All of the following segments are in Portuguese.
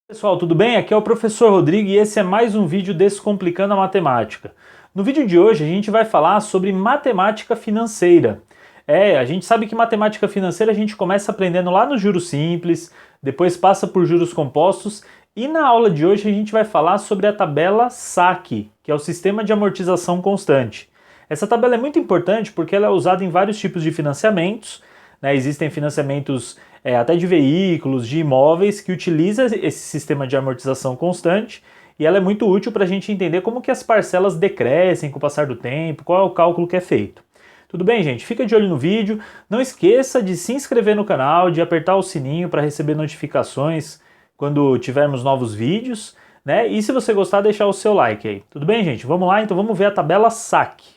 Pessoal, tudo bem? Aqui é o professor Rodrigo e esse é mais um vídeo Descomplicando a Matemática. No vídeo de hoje a gente vai falar sobre matemática financeira. A gente sabe que matemática financeira a gente começa aprendendo lá no juros simples, depois passa por juros compostos e na aula de hoje a gente vai falar sobre a tabela SAC, que é o sistema de amortização constante. Essa tabela é muito importante porque ela é usada em vários tipos de financiamentos, né? Existem financiamentos até de veículos, de imóveis, que utiliza esse sistema de amortização constante e ela é muito útil para a gente entender como que as parcelas decrescem com o passar do tempo, qual é o cálculo que é feito. Tudo bem, gente? Fica de olho no vídeo, não esqueça de se inscrever no canal, de apertar o sininho para receber notificações quando tivermos novos vídeos, né? E se você gostar, deixar o seu like aí. Tudo bem, gente? Vamos lá, então vamos ver a tabela SAC.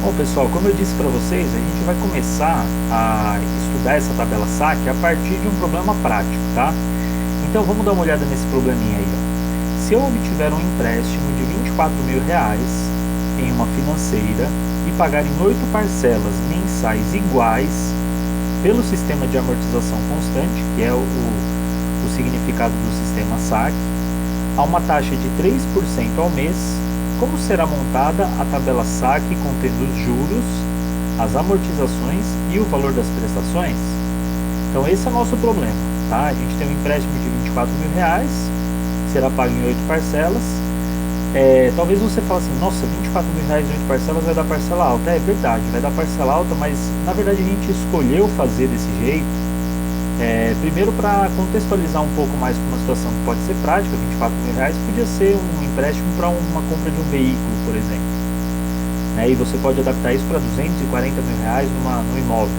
Bom, pessoal, como eu disse para vocês, a gente vai começar a estudar essa tabela SAC a partir de um problema prático, tá? Então vamos dar uma olhada nesse probleminha aí, ó. Se eu obtiver um empréstimo de R$ 24.000 em uma financeira e pagar em 8 parcelas mensais iguais pelo sistema de amortização constante, que é o significado do sistema SAC, a uma taxa de 3% ao mês, como será montada a tabela SAC contendo os juros, as amortizações e o valor das prestações? Então esse é o nosso problema, tá? A gente tem um empréstimo de R$ 24.000, será pago em 8 parcelas. Talvez você fale assim, nossa, R$ 24.000 em 8 parcelas vai dar parcela alta. É verdade, vai dar parcela alta, mas na verdade a gente escolheu fazer desse jeito, primeiro para contextualizar um pouco mais com uma situação que pode ser prática. R$ 24.000 podia ser um empréstimo para uma compra de um veículo, por exemplo, né? E você pode adaptar isso para R$ 240.000 no imóvel.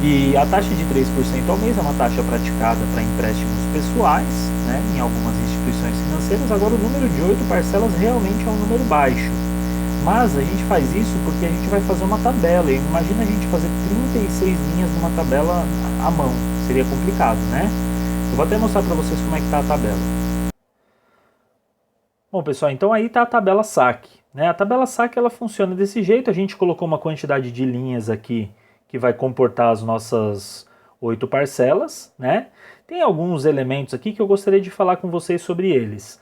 E a taxa de 3% ao mês é uma taxa praticada para empréstimos pessoais, né, em algumas instituições financeiras. Agora o número de 8 parcelas realmente é um número baixo. Mas a gente faz isso porque a gente vai fazer uma tabela. E imagina a gente fazer 36 linhas numa tabela à mão. Seria complicado, né? Eu vou até mostrar para vocês como é que está a tabela. Bom, pessoal, então aí está a tabela SAC, né? A tabela SAC ela funciona desse jeito. A gente colocou uma quantidade de linhas aqui que vai comportar as nossas 8 parcelas, né? Tem alguns elementos aqui que eu gostaria de falar com vocês sobre eles.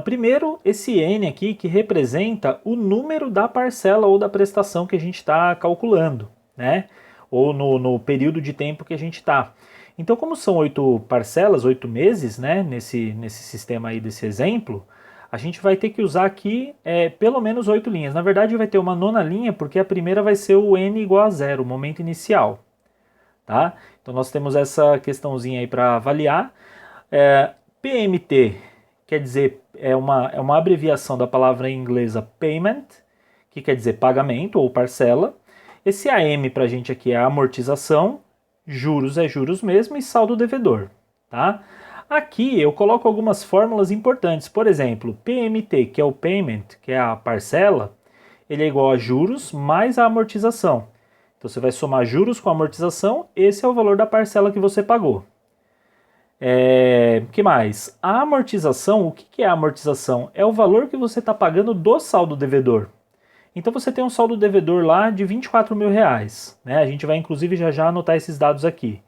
Primeiro, esse N aqui que representa o número da parcela ou da prestação que a gente está calculando, né? Ou no período de tempo que a gente está. Então, como são 8 parcelas, 8 meses, né? Nesse sistema aí desse exemplo, a gente vai ter que usar aqui pelo menos 8 linhas. Na verdade, vai ter uma nona linha, porque a primeira vai ser o N igual a zero, o momento inicial. Tá? Então, nós temos essa questãozinha aí para avaliar. PMT quer dizer, é uma abreviação da palavra inglesa payment, que quer dizer pagamento ou parcela. Esse AM para a gente aqui é a amortização, juros é juros mesmo e saldo devedor. Tá? Aqui eu coloco algumas fórmulas importantes. Por exemplo, PMT, que é o payment, que é a parcela, ele é igual a juros mais a amortização. Então você vai somar juros com amortização, esse é o valor da parcela que você pagou. Que mais? A amortização, o que é a amortização? É o valor que você está pagando do saldo devedor. Então você tem um saldo devedor lá de R$ 24.000, né? A gente vai inclusive já anotar esses dados aqui.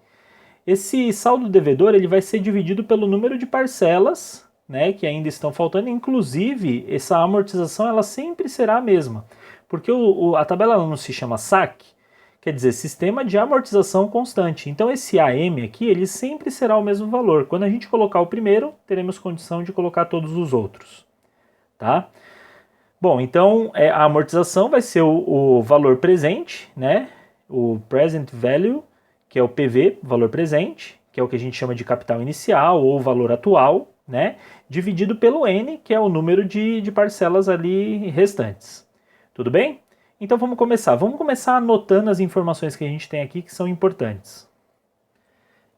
Esse saldo devedor ele vai ser dividido pelo número de parcelas, né, que ainda estão faltando. Inclusive, essa amortização ela sempre será a mesma, porque a tabela não se chama SAC, quer dizer, Sistema de Amortização Constante. Então esse AM aqui ele sempre será o mesmo valor. Quando a gente colocar o primeiro, teremos condição de colocar todos os outros. Tá? Bom, então a amortização vai ser o valor presente, né, o present value, que é o PV, valor presente, que é o que a gente chama de capital inicial ou valor atual, né, dividido pelo N, que é o número de parcelas ali restantes. Tudo bem? Então vamos começar. Vamos começar anotando as informações que a gente tem aqui que são importantes.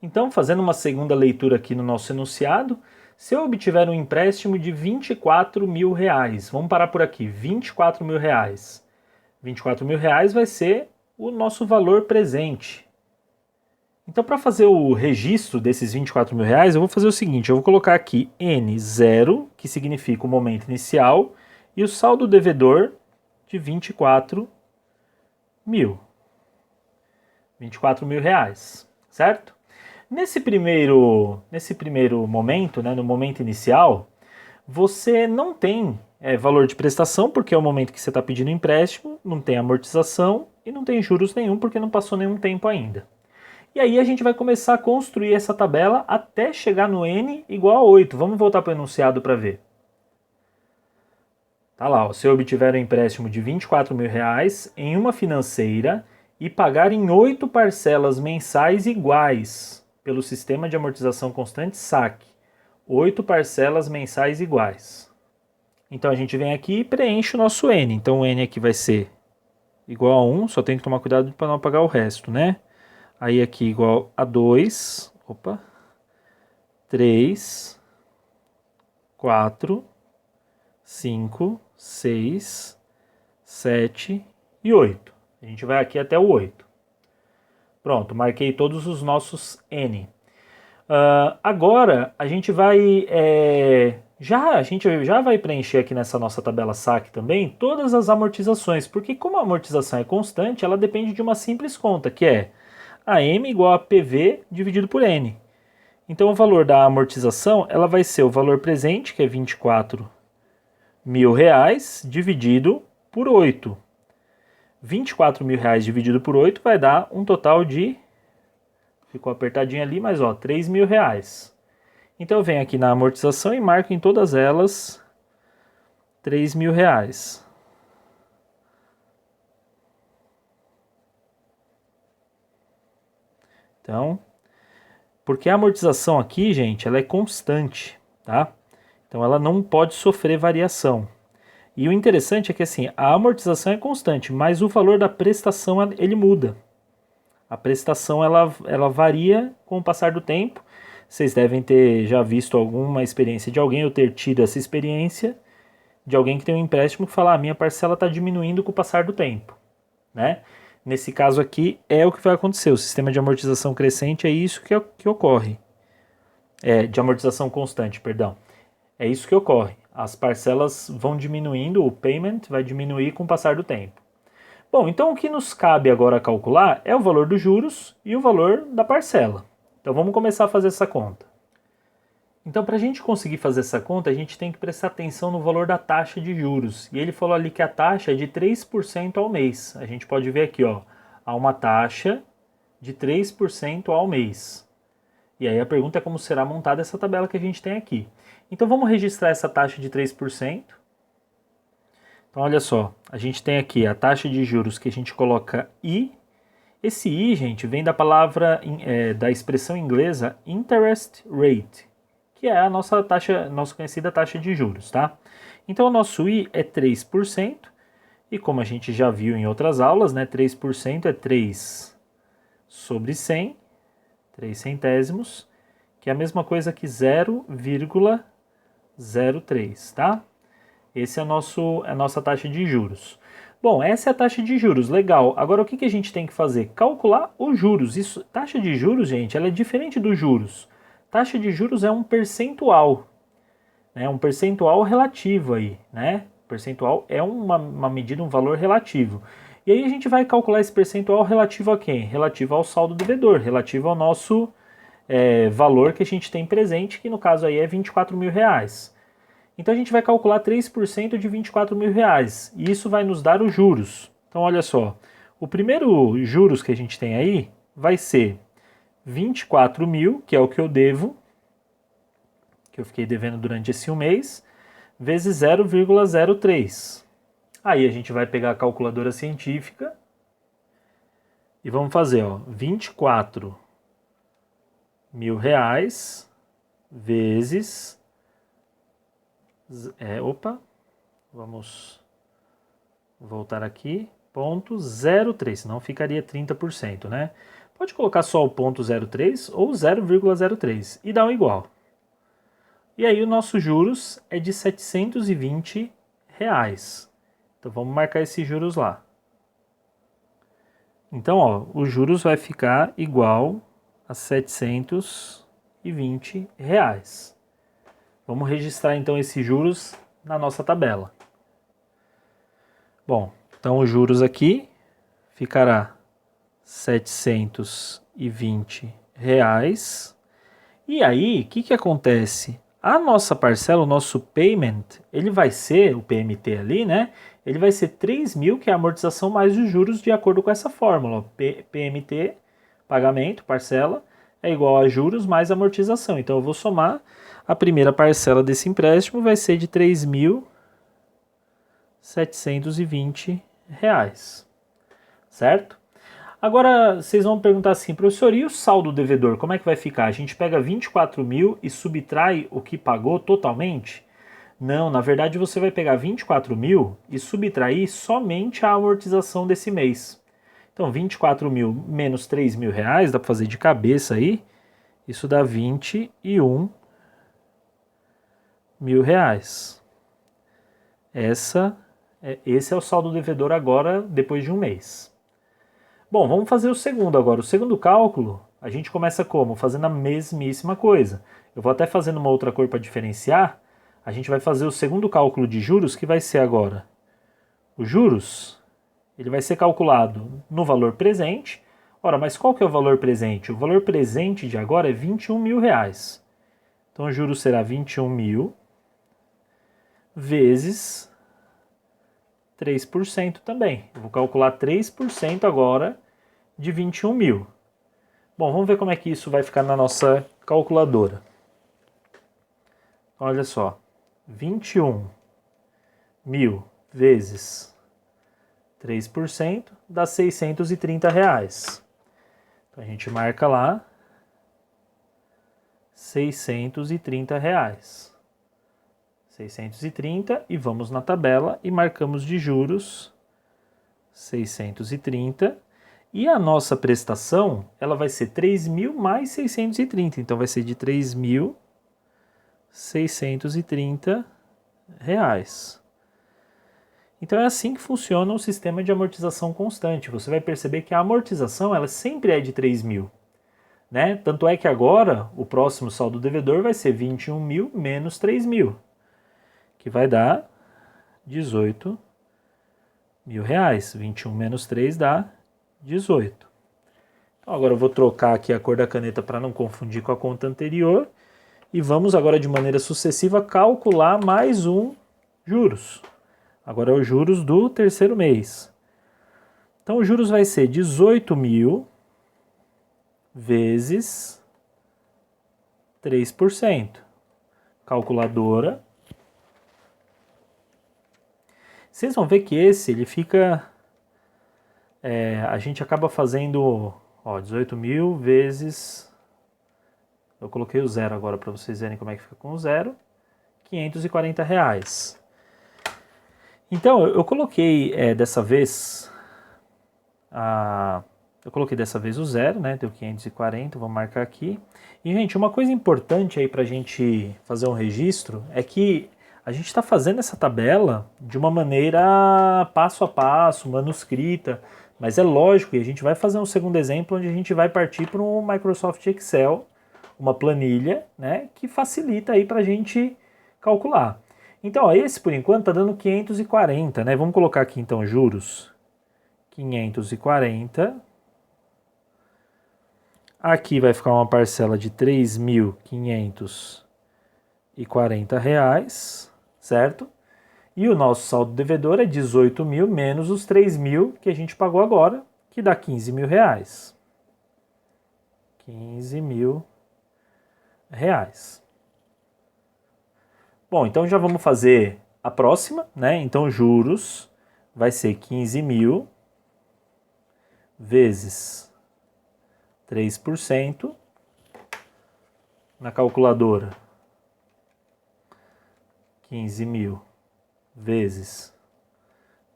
Então, fazendo uma segunda leitura aqui no nosso enunciado, se eu obtiver um empréstimo de R$ 24.000, vamos parar por aqui, R$ 24.000. R$ 24.000 vai ser o nosso valor presente. Então, para fazer o registro desses R$ 24.000, eu vou fazer o seguinte, eu vou colocar aqui N0, que significa o momento inicial, e o saldo devedor de R$ 24.000, certo? Nesse primeiro momento, né, no momento inicial, você não tem valor de prestação, porque é o momento que você está pedindo empréstimo, não tem amortização e não tem juros nenhum, porque não passou nenhum tempo ainda. E aí a gente vai começar a construir essa tabela até chegar no N igual a 8. Vamos voltar para o enunciado para ver. Tá lá, ó, se eu obtiver um empréstimo de R$ 24.000 em uma financeira e pagar em 8 parcelas mensais iguais pelo sistema de amortização constante SAC. 8 parcelas mensais iguais. Então a gente vem aqui e preenche o nosso N. Então o N aqui vai ser igual a 1, só tem que tomar cuidado para não apagar o resto, né? Aí aqui igual a 2, 3, 4, 5, 6, 7 e 8. A gente vai aqui até o 8. Pronto, marquei todos os nossos N. Agora a gente vai a gente já vai preencher aqui nessa nossa tabela SAC também todas as amortizações, porque como a amortização é constante, ela depende de uma simples conta, que é a M igual a PV dividido por N. Então o valor da amortização ela vai ser o valor presente, que é R$ 24.000, dividido por 8. R$ 24.000 dividido por 8 vai dar um total de... Ficou apertadinho ali, mas ó, R$ 3.000. Então eu venho aqui na amortização e marco em todas elas R$ 3.000. Então, porque a amortização aqui, gente, ela é constante, tá? Então ela não pode sofrer variação. E o interessante é que assim, a amortização é constante, mas o valor da prestação ele muda. A prestação ela varia com o passar do tempo. Vocês devem ter já visto alguma experiência de alguém ou ter tido essa experiência de alguém que tem um empréstimo que fala: a minha parcela está diminuindo com o passar do tempo, né? Nesse caso aqui é o que vai acontecer. O sistema de amortização crescente é isso que ocorre. De amortização constante, perdão. É isso que ocorre. As parcelas vão diminuindo, o payment vai diminuir com o passar do tempo. Bom, então o que nos cabe agora calcular é o valor dos juros e o valor da parcela. Então vamos começar a fazer essa conta. Então para a gente conseguir fazer essa conta, a gente tem que prestar atenção no valor da taxa de juros. E ele falou ali que a taxa é de 3% ao mês. A gente pode ver aqui, ó, há uma taxa de 3% ao mês. E aí a pergunta é como será montada essa tabela que a gente tem aqui. Então vamos registrar essa taxa de 3%. Então olha só, a gente tem aqui a taxa de juros que a gente coloca I. Esse I, gente, vem da palavra, da expressão inglesa interest rate, que é a nossa conhecida taxa de juros, tá? Então o nosso I é 3%, e como a gente já viu em outras aulas, né, 3% é 3 sobre 100, 3 centésimos, que é a mesma coisa que 0,03, tá? Esse é a nossa taxa de juros. Bom, essa é a taxa de juros, legal. Agora o que a gente tem que fazer? Calcular os juros. Taxa de juros, gente, ela é diferente dos juros. Taxa de juros é um percentual, né? Um percentual relativo aí, né? Percentual é uma medida, um valor relativo. E aí a gente vai calcular esse percentual relativo a quem? Relativo ao saldo devedor, relativo ao nosso valor que a gente tem presente, que no caso aí é R$ 24.000. Então a gente vai calcular 3% de R$ 24.000 e isso vai nos dar os juros. Então olha só, o primeiro juros que a gente tem aí vai ser 24.000, que é o que eu devo, que eu fiquei devendo durante esse um mês, vezes 0,03. Aí a gente vai pegar a calculadora científica e vamos fazer, ó, R$ 24.000 vezes... vamos voltar aqui, 0,03, senão ficaria 30%, né? Pode colocar só o 0,03 ou 0,03 e dá um igual. E aí o nosso juros é de R$ 720. Então vamos marcar esses juros lá. Então, ó, os juros vai ficar igual a R$ 720. Vamos registrar então esses juros na nossa tabela. Bom, então os juros aqui ficará R$ 720 reais. E aí, o que acontece? A nossa parcela, o nosso payment, ele vai ser, o PMT ali, né? Ele vai ser 3 mil, que é a amortização mais os juros, de acordo com essa fórmula. PMT, pagamento, parcela, é igual a juros mais amortização. Então eu vou somar, a primeira parcela desse empréstimo vai ser de R$ 3.720, certo? Agora, vocês vão perguntar assim, professor, e o saldo devedor, como é que vai ficar? A gente pega 24 mil e subtrai o que pagou totalmente? Não, na verdade você vai pegar 24 mil e subtrair somente a amortização desse mês. Então, 24 mil menos 3 mil reais, dá para fazer de cabeça aí, isso dá 21 mil reais. Esse é o saldo devedor agora, depois de um mês. Bom, vamos fazer o segundo agora. O segundo cálculo, a gente começa como? Fazendo a mesmíssima coisa. Eu vou até fazendo uma outra cor para diferenciar. A gente vai fazer o segundo cálculo de juros, que vai ser agora. Os juros, ele vai ser calculado no valor presente. Ora, mas qual que é o valor presente? O valor presente de agora é 21 mil reais. Então o juros será 21 mil vezes 3% também. Eu vou calcular 3% agora de 21 mil. Bom, vamos ver como é que isso vai ficar na nossa calculadora. Olha só, 21 mil vezes 3% dá 630 reais. Então a gente marca lá 630 reais. 630 e vamos na tabela e marcamos de juros 630. E a nossa prestação, ela vai ser 3 mil mais 630. Então vai ser de 3.630 reais. Então é assim que funciona o sistema de amortização constante. Você vai perceber que a amortização ela sempre é de 3 mil. Né? Tanto é que agora o próximo saldo devedor vai ser 21 mil menos 3 mil, que vai dar 18 mil reais. 21 menos 3 dá 18. Então agora eu vou trocar aqui a cor da caneta para não confundir com a conta anterior. E vamos agora de maneira sucessiva calcular mais um juros. Agora é o juros do terceiro mês. Então o juros vai ser 18 mil vezes 3%. Calculadora. Vocês vão ver que ele fica... a gente acaba fazendo 18 mil vezes... Eu coloquei o zero agora para vocês verem como é que fica com o zero. 540 reais. Então, eu coloquei dessa vez... eu coloquei dessa vez o zero, né? Deu 540, vou marcar aqui. E, gente, uma coisa importante aí pra gente fazer um registro é que a gente está fazendo essa tabela de uma maneira passo a passo, manuscrita, mas é lógico, e a gente vai fazer um segundo exemplo onde a gente vai partir para um Microsoft Excel, uma planilha, né, que facilita aí para a gente calcular. Então, ó, esse por enquanto está dando 540, né? Vamos colocar aqui então juros 540. Aqui vai ficar uma parcela de R$ 3.540 reais, certo? E o nosso saldo devedor é 18 mil menos os 3 mil que a gente pagou agora, que dá 15 mil reais. 15 mil reais. Bom, então já vamos fazer a próxima, né? Então juros vai ser 15 mil vezes 3% na calculadora. 15 mil vezes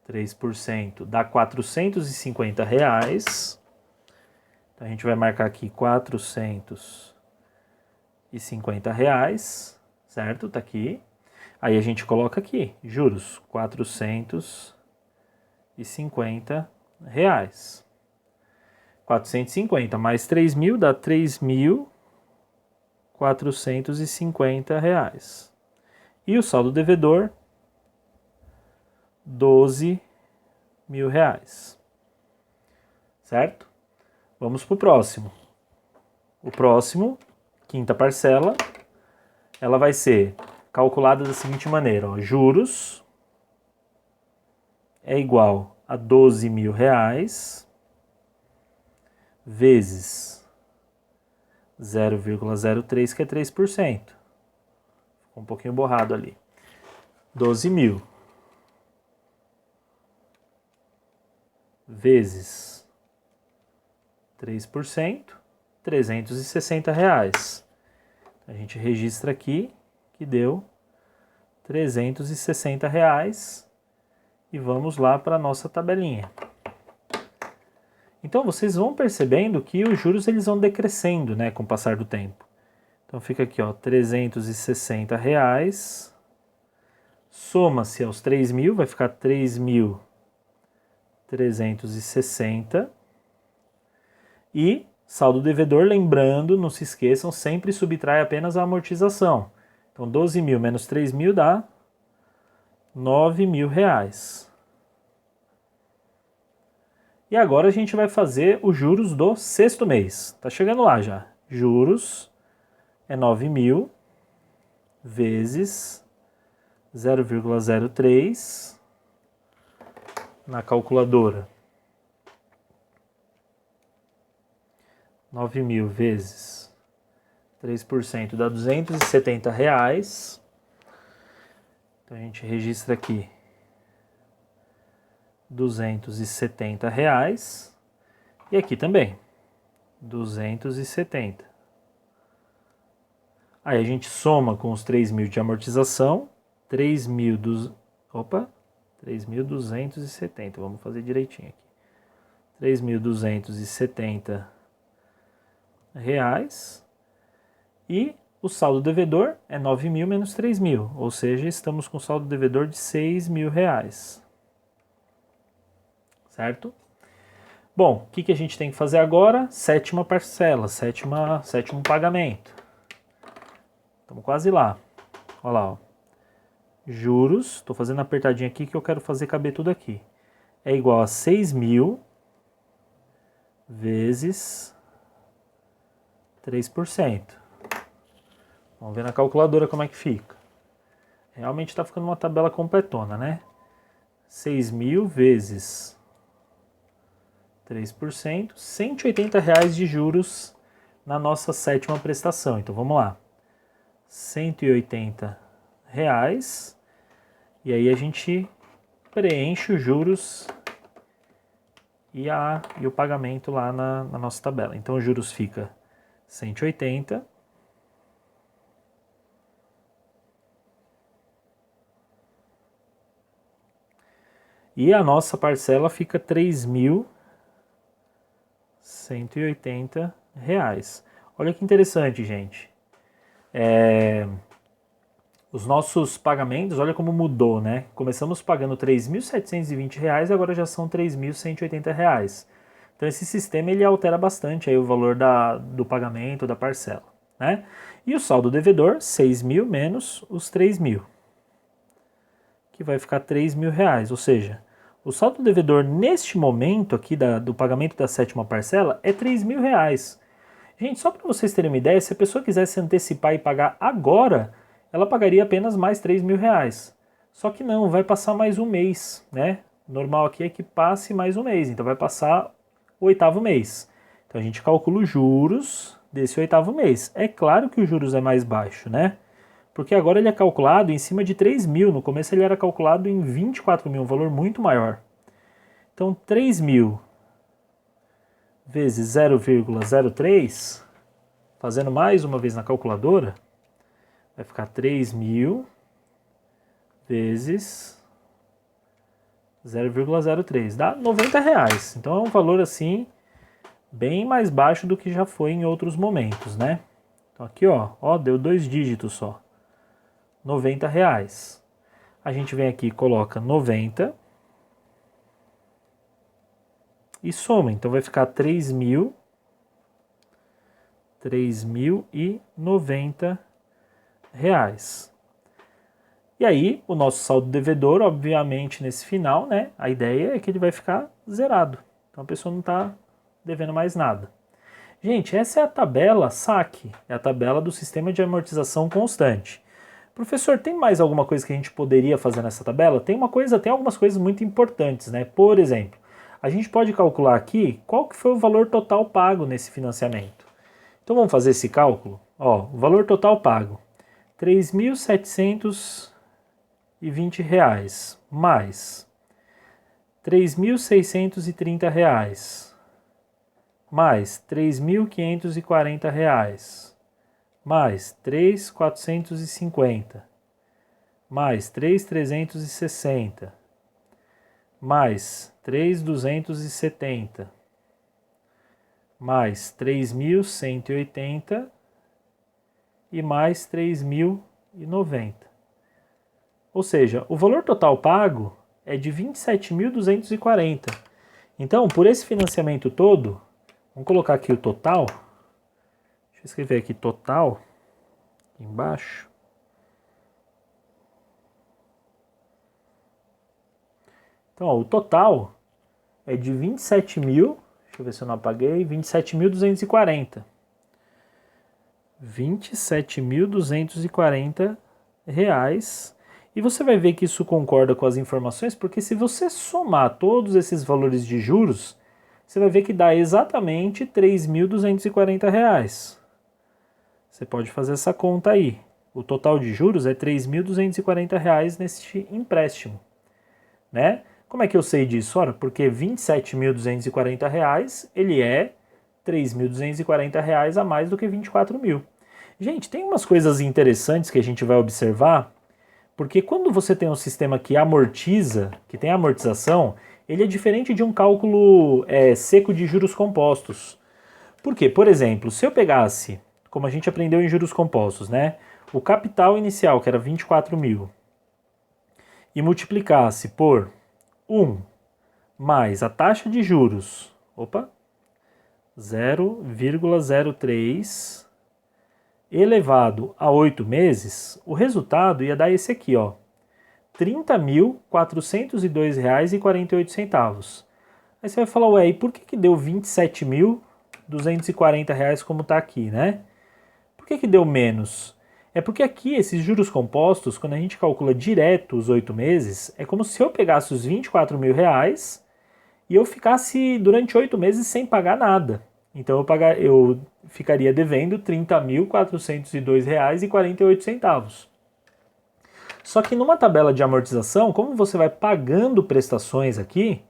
3% dá 450 reais. Então a gente vai marcar aqui 450 reais, certo? Tá aqui. Aí a gente coloca aqui, juros, 450 reais. 450 mais 3 mil dá 3.450 reais. E o saldo devedor, 12 mil reais. Certo? Vamos para o próximo. O próximo, quinta parcela, ela vai ser calculada da seguinte maneira, ó, juros é igual a R$ 12.000 vezes 0,03, que é 3%. Ficou um pouquinho borrado ali. 12.000 vezes 3%, R$ 360. A gente registra aqui que deu R$ 360 e vamos lá para a nossa tabelinha. Então vocês vão percebendo que os juros eles vão decrescendo, né, com o passar do tempo. Então fica aqui, ó, R$ 360, soma-se aos 3.000, vai ficar 3.360 e saldo devedor, lembrando, não se esqueçam, sempre subtrai apenas a amortização. Então 12.000 menos 3.000 dá R$ 9.000. E agora a gente vai fazer os juros do sexto mês. Tá chegando lá já. Juros é 9.000 vezes 0,03 na calculadora. 9.000 vezes 3% dá R$ 270. Então a gente registra aqui R$ 270 e aqui também 270. Aí a gente soma com os 3.000 de amortização, 3.270, vamos fazer direitinho aqui. R$ 3.270 e o saldo devedor é 9.000 menos 3.000, ou seja, estamos com saldo devedor de R$ 6.000. Certo? Bom, o que a gente tem que fazer agora? Sétima parcela, sétimo pagamento. Estamos quase lá. Olha lá, ó. Juros, estou fazendo apertadinho aqui que eu quero fazer caber tudo aqui. É igual a 6.000 vezes 3%. Vamos ver na calculadora como é que fica. Realmente está ficando uma tabela completona, né? 6.000 vezes 3%, R$ 180 de juros na nossa sétima prestação. Então vamos lá. R$ 180. E aí a gente preenche os juros e o pagamento lá na nossa tabela. Então os juros fica 180 e a nossa parcela fica R$ 3.180. Olha que interessante, gente. Os nossos pagamentos, olha como mudou, né? Começamos pagando R$ 3.720, agora já são R$ 3.180. Então esse sistema ele altera bastante aí o valor do pagamento, da parcela, né? E o saldo devedor, 6.000 menos os 3.000, que vai ficar R$ 3.000, ou seja, o saldo devedor neste momento aqui do pagamento da sétima parcela é R$ 3.000. Gente, só para vocês terem uma ideia, se a pessoa quisesse antecipar e pagar agora, ela pagaria apenas mais R$ 3.000. Só que não, vai passar mais um mês, né? Normal aqui é que passe mais um mês, então vai passar o oitavo mês. Então a gente calcula os juros desse oitavo mês. É claro que os juros é mais baixo, né? Porque agora ele é calculado em cima de 3.000, no começo ele era calculado em 24.000, um valor muito maior. Então 3.000 vezes 0,03, fazendo mais uma vez na calculadora, vai ficar 3.000 vezes 0,03, dá R$ 90. Então é um valor assim bem mais baixo do que já foi em outros momentos, né? Então aqui, ó, deu 2 dígitos só. R$ 90. A gente vem aqui e coloca 90 e soma, então vai ficar 3.090. E aí, o nosso saldo devedor, obviamente, nesse final, né? A ideia é que ele vai ficar zerado. Então a pessoa não está devendo mais nada. Gente, essa é a tabela SAC, é a tabela do Sistema de Amortização Constante. Professor, tem mais alguma coisa que a gente poderia fazer nessa tabela? Tem algumas coisas muito importantes, né? Por exemplo, a gente pode calcular aqui qual que foi o valor total pago nesse financiamento. Então vamos fazer esse cálculo? Ó, o valor total pago, R$ 3.720 mais R$ 3.630 mais R$ 3.540 mais 3.450 mais 3.360 mais 3.270 mais 3.180 e mais 3.090. Ou seja, o valor total pago é de 27.240. Então, por esse financiamento todo, vamos colocar aqui o total. Deixa eu escrever aqui total, aqui embaixo. Então, ó, o total é de 27.000, deixa eu ver se eu não apaguei, 27.240. R$ 27.240. E você vai ver que isso concorda com as informações, porque se você somar todos esses valores de juros, você vai ver que dá exatamente R$ 3.240. Você pode fazer essa conta aí. O total de juros é R$ 3.240 neste empréstimo, né? Como é que eu sei disso? Ora, porque R$ 27.240 ele é R$ 3.240 a mais do que 24.000. Gente, tem umas coisas interessantes que a gente vai observar, porque quando você tem um sistema que amortiza, que tem amortização, ele é diferente de um cálculo seco de juros compostos. Por quê? Por exemplo, se eu pegasse, como a gente aprendeu em juros compostos, né, o capital inicial, que era 24.000, e multiplicasse por 1 mais a taxa de juros, 0,03 elevado a 8 meses, o resultado ia dar esse aqui, ó, R$ 30.402,48. Aí você vai falar, ué, e por que deu R$ 27.240 como está aqui, né? Por que deu menos? É porque aqui, esses juros compostos, quando a gente calcula direto os 8 meses, é como se eu pegasse os R$ 24.000 e eu ficasse durante 8 meses sem pagar nada. Então eu ficaria devendo R$ 30.402,48. Só que numa tabela de amortização, como você vai pagando prestações aqui,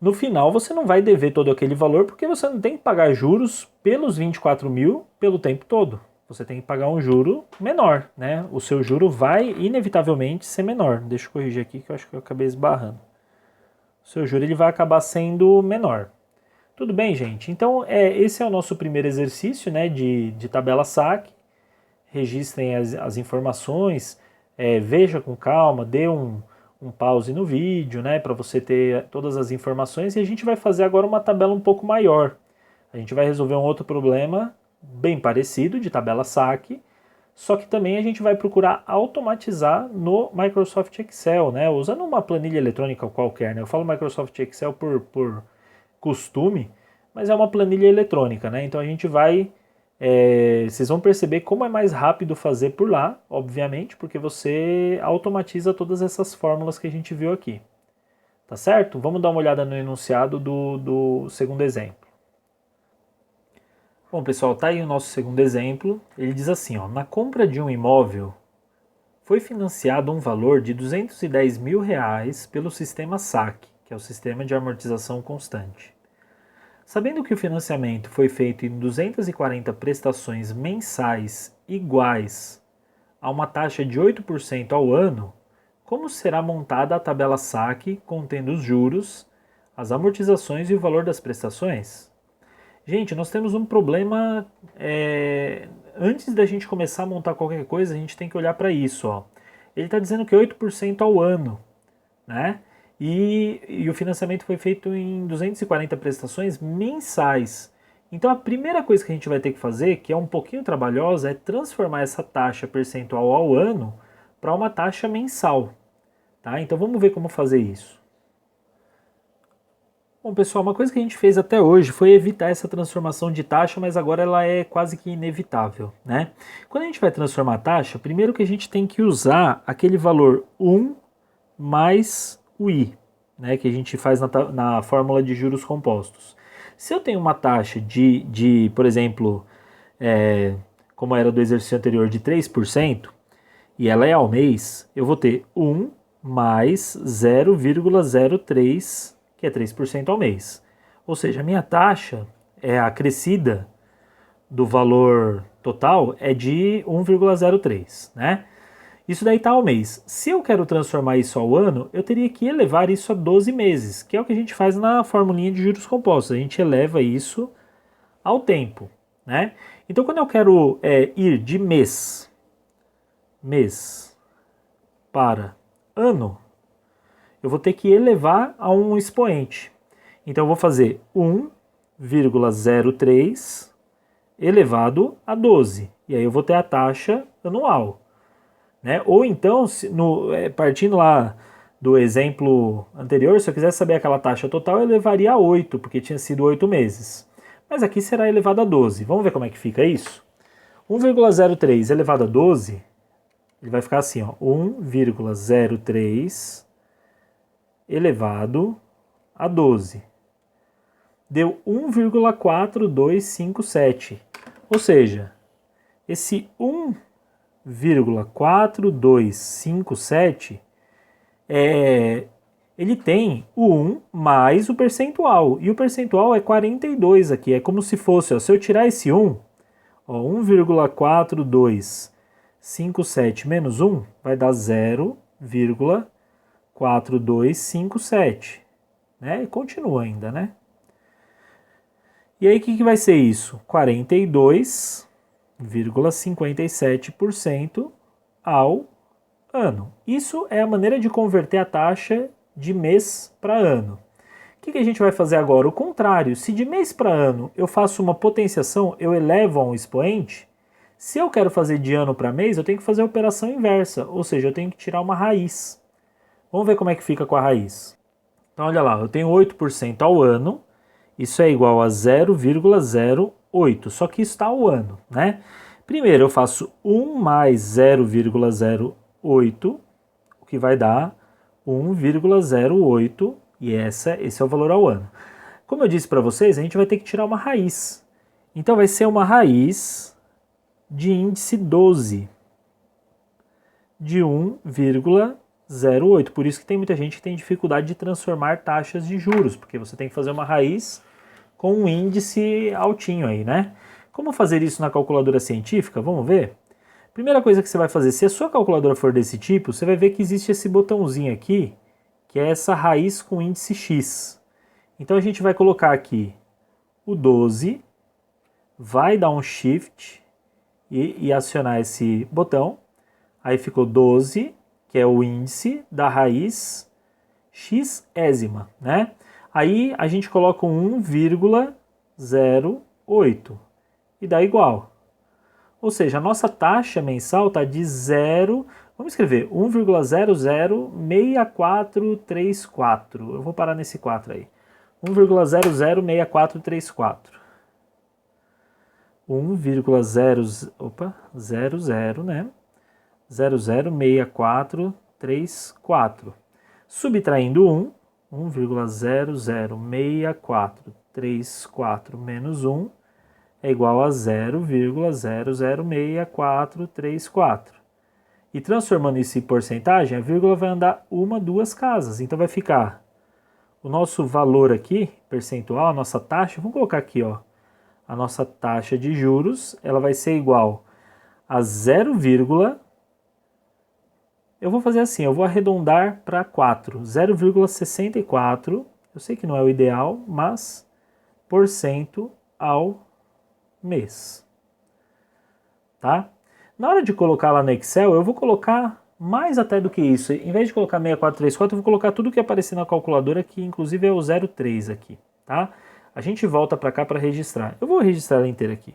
no final você não vai dever todo aquele valor porque você não tem que pagar juros pelos 24.000 pelo tempo todo. Você tem que pagar um juro menor, né? O seu juro vai inevitavelmente ser menor. Deixa eu corrigir aqui que eu acho que eu acabei esbarrando. O seu juro ele vai acabar sendo menor. Tudo bem, gente? Então, esse é o nosso primeiro exercício, né, de tabela SAC. Registrem as informações, veja com calma, dê um pause no vídeo, né, para você ter todas as informações. E a gente vai fazer agora uma tabela um pouco maior. A gente vai resolver um outro problema bem parecido, de tabela SAC, só que também a gente vai procurar automatizar no Microsoft Excel, né, usando uma planilha eletrônica qualquer, né. Eu falo Microsoft Excel por costume, mas é uma planilha eletrônica, né? Então a gente vai, vocês vão perceber como é mais rápido fazer por lá, obviamente, porque você automatiza todas essas fórmulas que a gente viu aqui, tá certo? Vamos dar uma olhada no enunciado do segundo exemplo. Bom, pessoal, tá aí o nosso segundo exemplo. Ele diz assim, ó, na compra de um imóvel foi financiado um valor de R$ 210.000 pelo sistema SAC, que é o Sistema de Amortização Constante. Sabendo que o financiamento foi feito em 240 prestações mensais iguais a uma taxa de 8% ao ano, como será montada a tabela SAC contendo os juros, as amortizações e o valor das prestações? Gente, nós temos um problema, antes da gente começar a montar qualquer coisa, a gente tem que olhar para isso, ó. Ele está dizendo que é 8% ao ano, né? E o financiamento foi feito em 240 prestações mensais. Então a primeira coisa que a gente vai ter que fazer, que é um pouquinho trabalhosa, é transformar essa taxa percentual ao ano para uma taxa mensal. Tá? Então vamos ver como fazer isso. Bom, pessoal, uma coisa que a gente fez até hoje foi evitar essa transformação de taxa, mas agora ela é quase que inevitável, né? Quando a gente vai transformar a taxa, primeiro que a gente tem que usar aquele valor 1 mais o i, né, que a gente faz na fórmula de juros compostos. Se eu tenho uma taxa por exemplo, como era do exercício anterior, de 3%, e ela é ao mês, eu vou ter 1 mais 0,03, que é 3% ao mês. Ou seja, a minha taxa acrescida do valor total é de 1,03, né? Isso daí está ao mês. Se eu quero transformar isso ao ano, eu teria que elevar isso a 12 meses, que é o que a gente faz na formulinha de juros compostos. A gente eleva isso ao tempo, né? Então, quando eu quero ir de mês para ano, eu vou ter que elevar a um expoente. Então, eu vou fazer 1,03 elevado a 12. E aí eu vou ter a taxa anual. Né? Ou então, partindo lá do exemplo anterior, se eu quisesse saber aquela taxa total, eu elevaria a 8, porque tinha sido 8 meses. Mas aqui será elevado a 12. Vamos ver como é que fica isso? 1,03 elevado a 12, ele vai ficar assim, ó, 1,03 elevado a 12. Deu 1,4257. Ou seja, esse 1,4257 ele tem o 1 mais o percentual. E o percentual é 42 aqui. É como se fosse, ó, se eu tirar esse 1, 1,4257 menos 1 vai dar 0,4257. Né? E continua ainda, né? E aí o que vai ser isso? 42,57% ao ano. Isso é a maneira de converter a taxa de mês para ano. O que a gente vai fazer agora? O contrário, se de mês para ano eu faço uma potenciação, eu elevo a um expoente, se eu quero fazer de ano para mês, eu tenho que fazer a operação inversa, ou seja, eu tenho que tirar uma raiz. Vamos ver como é que fica com a raiz. Então olha lá, eu tenho 8% ao ano, isso é igual a 0,08, só que isso está ao ano, né? Primeiro eu faço 1 mais 0,08, o que vai dar 1,08, e esse é o valor ao ano. Como eu disse para vocês, a gente vai ter que tirar uma raiz. Então vai ser uma raiz de índice 12, de 1,08. Por isso que tem muita gente que tem dificuldade de transformar taxas de juros, porque você tem que fazer uma raiz com um índice altinho aí, né? Como fazer isso na calculadora científica? Vamos ver? Primeira coisa que você vai fazer, se a sua calculadora for desse tipo, você vai ver que existe esse botãozinho aqui, que é essa raiz com índice x. Então a gente vai colocar aqui o 12, vai dar um shift e acionar esse botão. Aí ficou 12, que é o índice da raiz xésima, né? Aí a gente coloca um 1,08 e dá igual. Ou seja, a nossa taxa mensal está de 0, vamos escrever 1,006434. Eu vou parar nesse 4 aí. 1,006434. 1,00, né? 006434. Subtraindo 1,006434 menos 1 é igual a 0,006434. E transformando isso em porcentagem, a vírgula vai andar uma, duas casas. Então vai ficar o nosso valor aqui, percentual, a nossa taxa, vamos colocar aqui, ó, a nossa taxa de juros, ela vai ser igual a 0, eu vou fazer assim, eu vou arredondar para 4, 0,64, eu sei que não é o ideal, mas % ao mês, tá? Na hora de colocar lá no Excel, eu vou colocar mais até do que isso. Em vez de colocar 6434, eu vou colocar tudo que aparecer na calculadora, que inclusive é o 03 aqui, tá? A gente volta para cá para registrar. Eu vou registrar ela inteira aqui.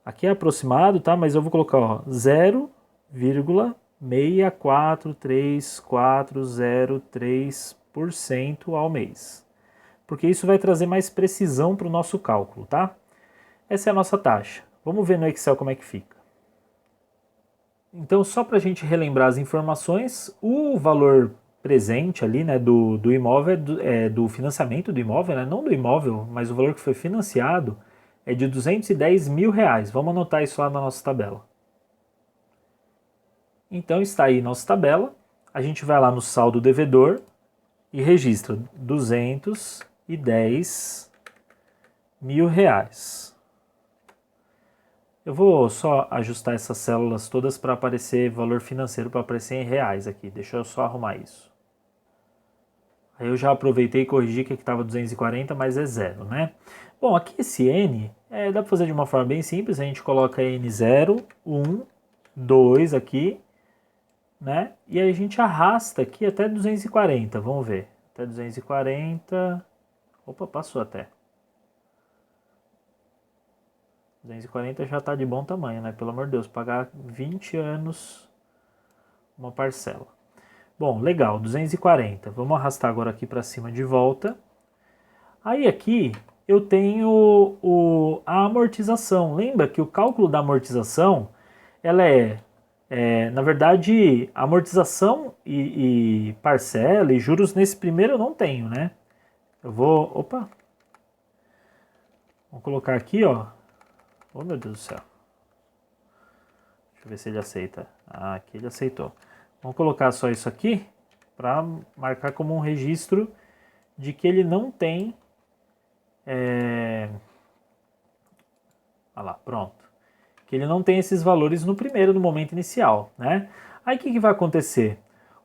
Aqui é aproximado, tá? Mas eu vou colocar, ó, 0,643403% ao mês. porque isso vai trazer mais precisão para o nosso cálculo, tá? Essa é a nossa taxa. Vamos ver no Excel como é que fica. Então, só para a gente relembrar as informações, o valor presente ali, né, do imóvel, do financiamento do imóvel, né, não do imóvel, mas o valor que foi financiado é de R$210 mil. Vamos anotar isso lá na nossa tabela. Então está aí nossa tabela, a gente vai lá no saldo devedor e registra R$210 mil. Eu vou só ajustar essas células todas para aparecer valor financeiro, para aparecer em reais aqui. Deixa eu só arrumar isso. Aí eu já aproveitei e corrigi que aqui estava 240, mas é zero, né? Bom, aqui esse N, dá para fazer de uma forma bem simples. A gente coloca N0, 1, 2 aqui, né? E aí a gente arrasta aqui até 240, vamos ver. Até 240, opa, passou até. 240 já está de bom tamanho, né? Pelo amor de Deus, pagar 20 anos uma parcela. Bom, legal, 240. Vamos arrastar agora aqui para cima de volta. Aí aqui eu tenho a amortização. Lembra que o cálculo da amortização, ela na verdade, amortização e parcela e juros nesse primeiro eu não tenho, né? Eu vou, opa, vamos colocar aqui, ó. Oh, meu Deus do céu. Deixa eu ver se ele aceita. Ah, aqui ele aceitou. Vamos colocar só isso aqui para marcar como um registro de que ele não tem... Olha lá, pronto. Que ele não tem esses valores no primeiro, no momento inicial, né? Aí o que vai acontecer?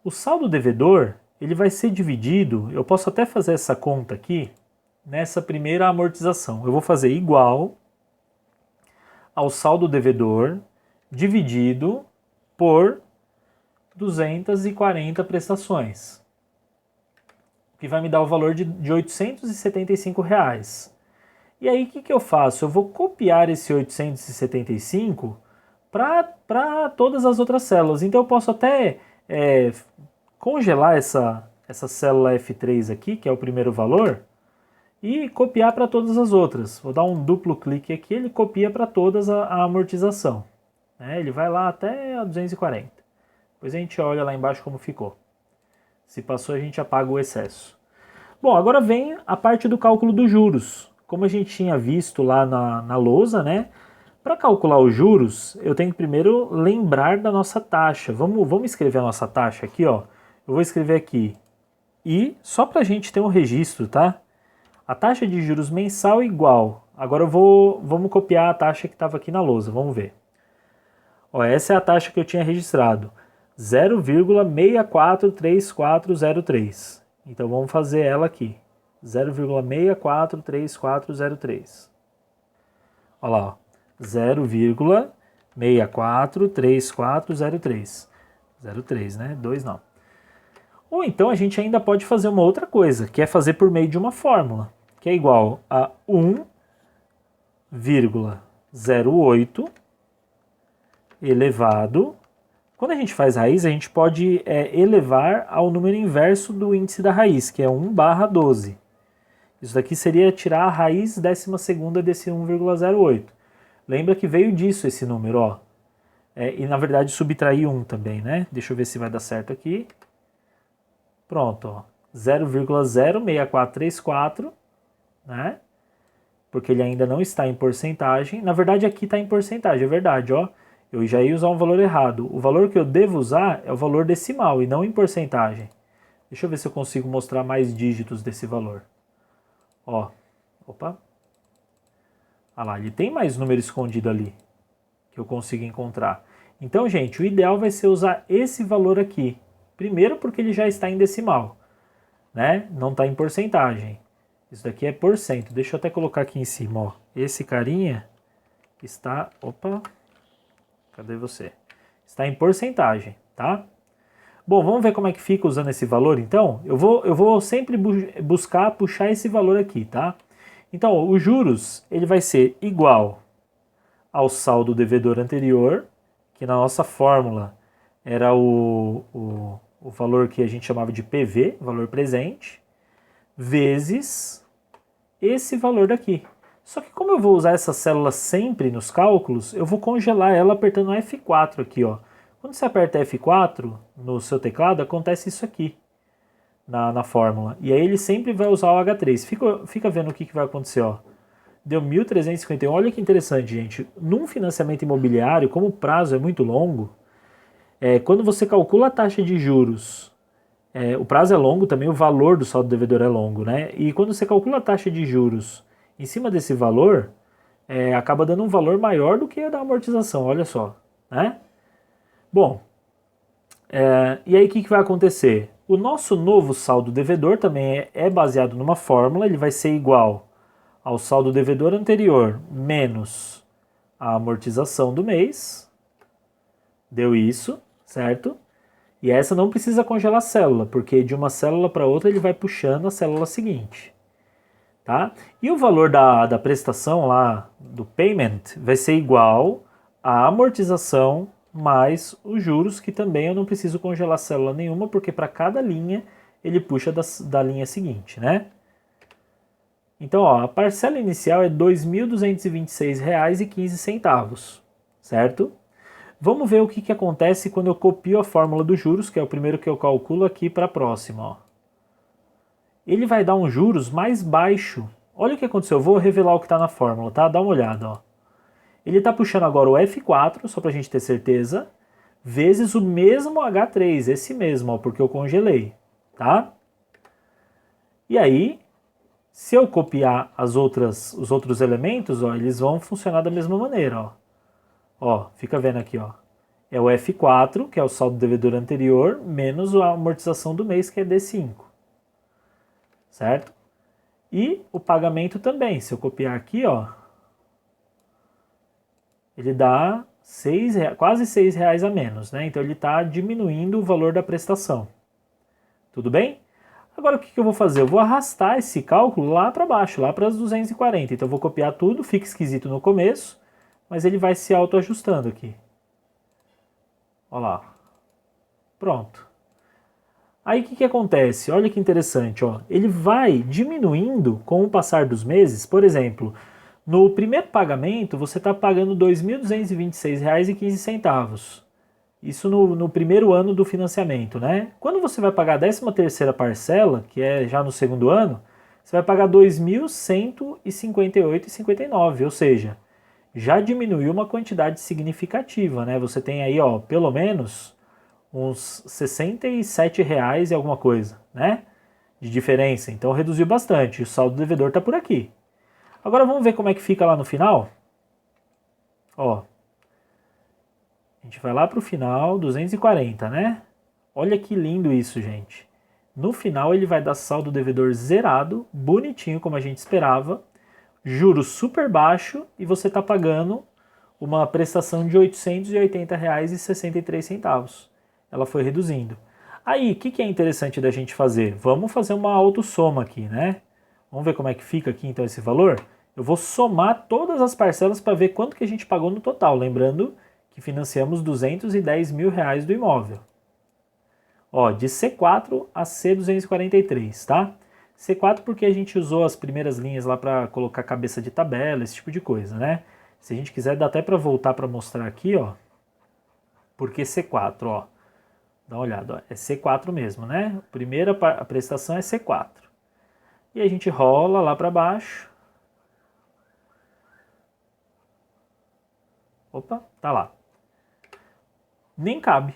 O saldo devedor, ele vai ser dividido, eu posso até fazer essa conta aqui, nessa primeira amortização. Eu vou fazer igual ao saldo devedor dividido por 240 prestações, que vai me dar o valor de R$875. E aí o que eu faço? Eu vou copiar esse 875 para todas as outras células. Então eu posso até congelar essa célula F3 aqui, que é o primeiro valor, e copiar para todas as outras. Vou dar um duplo clique aqui, ele copia para todas a amortização. Ele vai lá até a 240. Depois a gente olha lá embaixo como ficou. Se passou, a gente apaga o excesso. Bom, agora vem a parte do cálculo dos juros. Como a gente tinha visto lá na lousa, né? Para calcular os juros, eu tenho que primeiro lembrar da nossa taxa. Vamos escrever a nossa taxa aqui, ó. Eu vou escrever aqui. E só para a gente ter um registro, tá? A taxa de juros mensal é igual. Agora vamos copiar a taxa que estava aqui na lousa, vamos ver. Ó, essa é a taxa que eu tinha registrado, 0,643403. Então vamos fazer ela aqui, 0,643403. Olha lá, ó, 0,643403. 03, né? 2 não. Ou então a gente ainda pode fazer uma outra coisa, que é fazer por meio de uma fórmula, que é igual a 1,08 elevado... Quando a gente faz raiz, a gente pode elevar ao número inverso do índice da raiz, que é 1/12. Isso daqui seria tirar a raiz 12ª desse 1,08. Lembra que veio disso esse número, ó. E na verdade subtrair 1 também, né? Deixa eu ver se vai dar certo aqui. Pronto, ó. 0,06434, né? Porque ele ainda não está em porcentagem. Na verdade aqui está em porcentagem, é verdade, ó. Eu já ia usar um valor errado. O valor que eu devo usar é o valor decimal e não em porcentagem. Deixa eu ver se eu consigo mostrar mais dígitos desse valor. Ó, opa. Olha lá, ele tem mais número escondido ali que eu consigo encontrar. Então, gente, o ideal vai ser usar esse valor aqui. Primeiro porque ele já está em decimal, né? Não está em porcentagem. Isso daqui é porcento. Deixa eu até colocar aqui em cima, ó. Esse carinha está... Opa! Cadê você? Está em porcentagem, tá? Bom, vamos ver como é que fica usando esse valor, então? Eu vou sempre buscar puxar esse valor aqui, tá? Então, os juros, ele vai ser igual ao saldo devedor anterior, que na nossa fórmula era o valor que a gente chamava de PV, valor presente, vezes esse valor daqui. Só que como eu vou usar essa célula sempre nos cálculos, eu vou congelar ela apertando F4 aqui, ó. Quando você aperta F4 no seu teclado, acontece isso aqui na fórmula. E aí ele sempre vai usar o H3. Fica vendo o que vai acontecer, ó. Deu 1.351. Olha que interessante, gente. Num financiamento imobiliário, como o prazo é muito longo, quando você calcula a taxa de juros, o prazo é longo também, o valor do saldo devedor é longo, né? E quando você calcula a taxa de juros em cima desse valor, acaba dando um valor maior do que a da amortização, olha só, né? Bom, e aí o que vai acontecer? O nosso novo saldo devedor também é baseado numa fórmula, ele vai ser igual ao saldo devedor anterior menos a amortização do mês, deu isso, certo? E essa não precisa congelar a célula, porque de uma célula para outra ele vai puxando a célula seguinte. Tá? E o valor da prestação lá, do payment, vai ser igual à amortização mais os juros, que também eu não preciso congelar célula nenhuma, porque para cada linha ele puxa da linha seguinte, né? Então, ó, a parcela inicial é R$ 2.226,15, certo? Vamos ver o que acontece quando eu copio a fórmula dos juros, que é o primeiro que eu calculo aqui para a próxima, ó. Ele vai dar um juros mais baixo. Olha o que aconteceu, eu vou revelar o que está na fórmula, tá? Dá uma olhada, ó. Ele está puxando agora o F4, só para a gente ter certeza, vezes o mesmo H3, esse mesmo, ó, porque eu congelei, tá? E aí, se eu copiar os outros elementos, ó, eles vão funcionar da mesma maneira, ó. Ó, fica vendo aqui, ó. É o F4, que é o saldo devedor anterior, menos a amortização do mês, que é D5. Certo? E o pagamento também, se eu copiar aqui, ó, ele dá quase R$6 a menos, né? Então ele está diminuindo o valor da prestação. Tudo bem? Agora o que eu vou fazer? Eu vou arrastar esse cálculo lá para baixo, lá para as 240. Então eu vou copiar tudo, fica esquisito no começo, mas ele vai se autoajustando aqui. Olha lá. Pronto. Aí o que acontece? Olha que interessante, ó. Ele vai diminuindo com o passar dos meses. Por exemplo, no primeiro pagamento você está pagando R$ 2.226,15. Isso no primeiro ano do financiamento, né? Quando você vai pagar a 13ª parcela, que é já no segundo ano, você vai pagar R$ 2.158,59, ou seja, já diminuiu uma quantidade significativa, né? Você tem aí, ó, pelo menos uns R$67 e alguma coisa, né? De diferença. Então reduziu bastante. O saldo devedor está por aqui. Agora vamos ver como é que fica lá no final. Ó. A gente vai lá para o final, 240, né? Olha que lindo isso, gente. No final ele vai dar saldo devedor zerado, bonitinho como a gente esperava, juros super baixo e você está pagando uma prestação de R$ 880,63. Ela foi reduzindo. Aí, o que é interessante da gente fazer? Vamos fazer uma autossoma aqui, né? Vamos ver como é que fica aqui então esse valor? Eu vou somar todas as parcelas para ver quanto que a gente pagou no total. Lembrando que financiamos R$210 mil do imóvel. Ó, de C4 a C243, tá? C4 porque a gente usou as primeiras linhas lá para colocar cabeça de tabela, esse tipo de coisa, né? Se a gente quiser, dá até para voltar para mostrar aqui, ó. Porque C4, ó. Dá uma olhada, ó. É C4 mesmo, né? A prestação é C4. E a gente rola lá para baixo. Opa, tá lá. Nem cabe.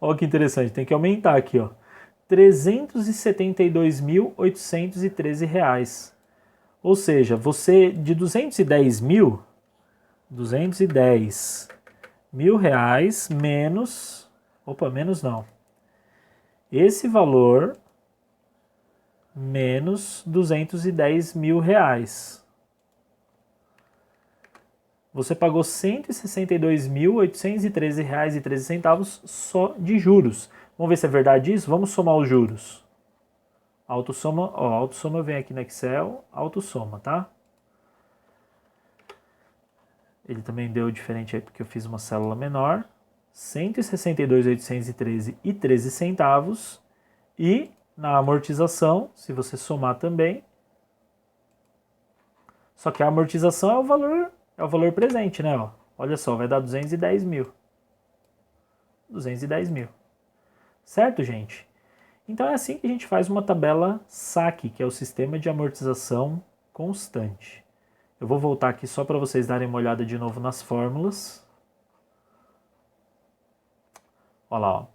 Olha que interessante, tem que aumentar aqui, ó. R$ 372.813. Ou seja, você de 210 mil reais menos, menos não. Esse valor menos 210 mil reais. Você pagou R$ 162.813,13 só de juros. Vamos ver se é verdade isso? Vamos somar os juros. Autossoma, ó, autossoma vem aqui no Excel, autossoma, tá? Ele também deu diferente aí porque eu fiz uma célula menor. R$ 162.813,13. E na amortização, se você somar também, Só que a amortização é o valor presente, né? Ó. Olha só, vai dar 210 mil. 210 mil. Certo, gente? Então é assim que a gente faz uma tabela SAC, que é o Sistema de Amortização Constante. Eu vou voltar aqui só para vocês darem uma olhada de novo nas fórmulas. Olha lá, ó.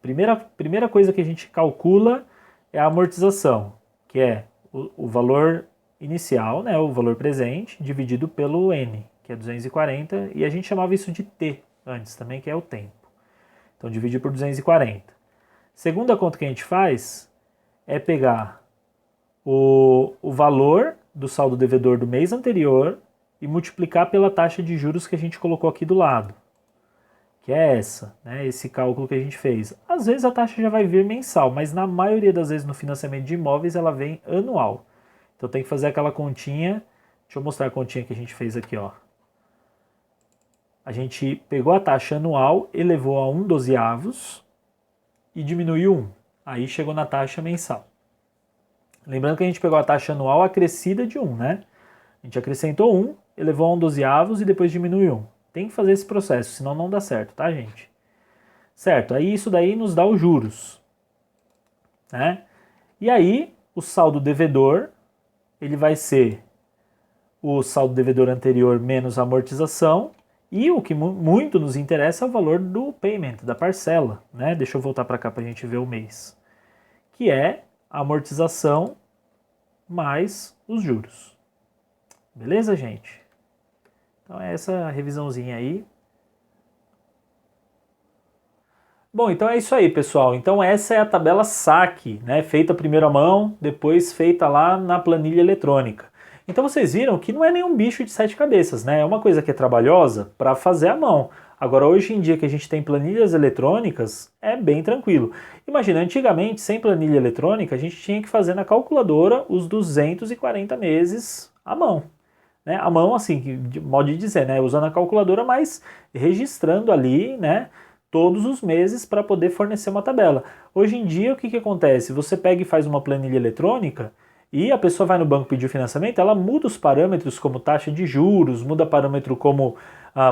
Primeira coisa que a gente calcula é a amortização, que é o valor inicial, né, o valor presente, dividido pelo N, que é 240, e a gente chamava isso de T antes também, que é o tempo. Então, dividir por 240. Segunda conta que a gente faz é pegar o valor do saldo devedor do mês anterior e multiplicar pela taxa de juros que a gente colocou aqui do lado, que é essa, né, esse cálculo que a gente fez. Às vezes a taxa já vai vir mensal, mas na maioria das vezes no financiamento de imóveis ela vem anual. Então tem que fazer aquela continha. Deixa eu mostrar a continha que a gente fez aqui, ó. A gente pegou a taxa anual, elevou a 1/12 e diminuiu 1. Aí chegou na taxa mensal. Lembrando que a gente pegou a taxa anual acrescida de 1, né? A gente acrescentou 1, elevou a 1/12 e depois diminuiu 1. Tem que fazer esse processo, senão não dá certo, tá, gente? Certo, aí isso daí nos dá os juros, né? E aí o saldo devedor, ele vai ser o saldo devedor anterior menos a amortização, e o que muito nos interessa é o valor do payment, da parcela, né? Deixa eu voltar para cá para a gente ver o mês, que é a amortização mais os juros. Beleza, gente? Então é essa revisãozinha aí. Bom, então é isso aí, pessoal. Então essa é a tabela SAC, né? Feita primeiro à mão, depois feita lá na planilha eletrônica. Então vocês viram que não é nenhum bicho de 7 cabeças, né? É uma coisa que é trabalhosa para fazer à mão. Agora, hoje em dia que a gente tem planilhas eletrônicas, é bem tranquilo. Imagina, antigamente, sem planilha eletrônica, a gente tinha que fazer na calculadora os 240 meses à mão. Né? À mão, assim, de modo de dizer, né? Usando a calculadora, mas registrando ali, né? Todos os meses para poder fornecer uma tabela. Hoje em dia, o que acontece? Você pega e faz uma planilha eletrônica e a pessoa vai no banco pedir o financiamento, ela muda os parâmetros como taxa de juros, muda parâmetro como,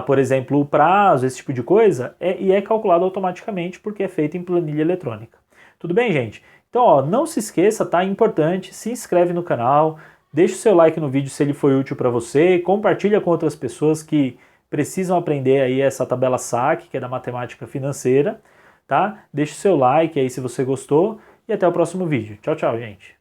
por exemplo, o prazo, esse tipo de coisa, e é calculado automaticamente porque é feito em planilha eletrônica. Tudo bem, gente? Então, ó, não se esqueça, tá? É importante, se inscreve no canal, deixa o seu like no vídeo se ele foi útil para você, compartilha com outras pessoas que precisam aprender aí essa tabela SAC, que é da matemática financeira, tá? Deixa o seu like aí se você gostou e até o próximo vídeo. Tchau, tchau, gente.